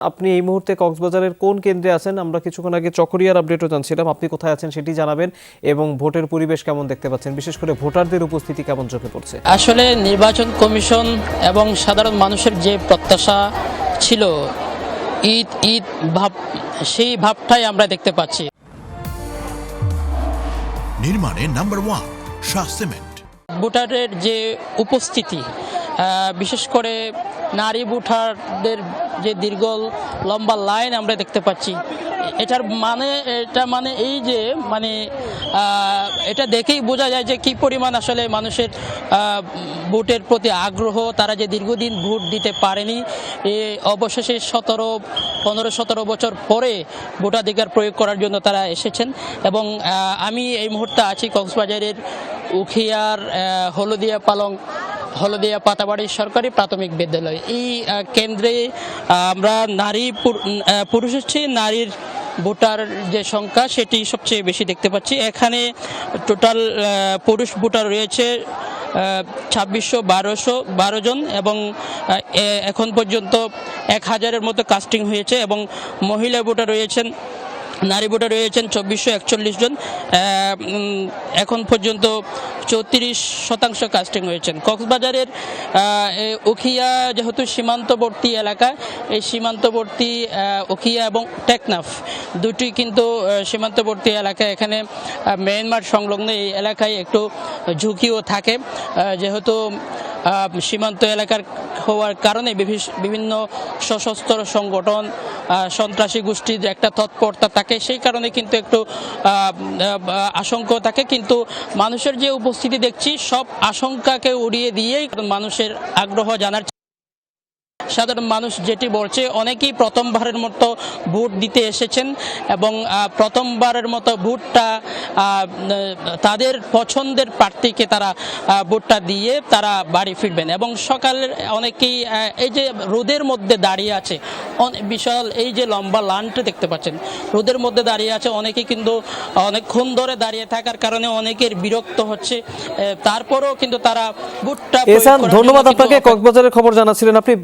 আপনি এই মুহূর্তে কক্সবাজারের কোন কেন্দ্রে আছেন? আমরা কিছুক্ষণ আগে চকরিয়ার আপডেটও জানছিলাম, আপনি কোথায় আছেন সেটি জানাবেন এবং ভোটের পরিবেশ কেমন দেখতে পাচ্ছেন, বিশেষ করে ভোটারদের উপস্থিতি কেমন চোখে পড়ছে? আসলে নির্বাচন কমিশন এবং সাধারণ মানুষের যে প্রত্যাশা ছিল ঈদ ঈদ ভাব, সেই ভাবটাই আমরা দেখতে পাচ্ছি। নির্মাণে নাম্বার 1 শাহ সিমেন্ট। ভোটারের যে উপস্থিতি, বিশেষ করে নারী ভোটারদের যে দীর্ঘ লম্বা লাইন আমরা দেখতে পাচ্ছি, এটা মানে এই যে এটা দেখেই বোঝা যায় যে কি পরিমাণ আসলে মানুষের ভোটের প্রতি আগ্রহ। তারা যে দীর্ঘদিন ভোট দিতে পারেনি, অবশেষে 15-17 বছর পরে ভোটাধিকার প্রয়োগ করার জন্য তারা এসেছেন। এবং আমি এই মুহূর্তে আছি কক্সবাজারের উখিয়ার হলদিয়া পাতাবাড়ি সরকারি প্রাথমিক বিদ্যালয়। এই কেন্দ্রে আমরা পুরুষের চেয়ে নারীর ভোটার যে সংখ্যা সেটি সবচেয়ে বেশি দেখতে পাচ্ছি। এখানে টোটাল পুরুষ ভোটার রয়েছে 2612 জন এবং এখন পর্যন্ত 1000-এর মতো কাস্টিং হয়েছে এবং মহিলা ভোটার রয়েছেন, নারী ভোটার রয়েছেন 2441 জন। এখন পর্যন্ত 34% কাস্টিং হয়েছেন। কক্সবাজারের উখিয়া যেহেতু সীমান্তবর্তী এলাকা, এই সীমান্তবর্তী উখিয়া এবং টেকনাফ দুটি কিন্তু সীমান্তবর্তী এলাকা। এখানে মিয়ানমার সংলগ্ন এই এলাকায় একটু ঝুঁকিও থাকে, যেহেতু সীমান্ত এলাকার হওয়ার কারণে বিভিন্ন সশস্ত্র সংগঠন, সন্ত্রাসী গোষ্ঠীর একটা তৎপরতা থাকে, সেই কারণে কিন্তু একটু আশঙ্কা থাকে। কিন্তু মানুষের যে উপস্থিতি দেখছি, সব আশঙ্কাকে উড়িয়ে দিয়েই মানুষের আগ্রহ জানার। সাধারণ মানুষ যেটি বলছে, অনেকেই প্রথমবারের মতো ভোট দিতে এসেছেন এবং প্রথমবারের মতো ভোটটা তাদের পছন্দের প্রার্থীকে তারা ভোটটা দিয়ে তারা বাড়ি ফিরবেন। এবং সকালের অনেকেই এই যে রোদের মধ্যে দাঁড়িয়ে আছে, বিশাল এই যে লম্বা লাইনটা দেখতে পাচ্ছেন, রোদের মধ্যে দাঁড়িয়ে আছে, অনেকেই কিন্তু অনেকক্ষণ ধরে দাঁড়িয়ে থাকার কারণে অনেকের বিরক্ত হচ্ছে, তারপরেও কিন্তু তারা ভোটটা। ধন্যবাদ আপনাকে। কক্সবাজারের খবর জানাচ্ছিলেন আপনি।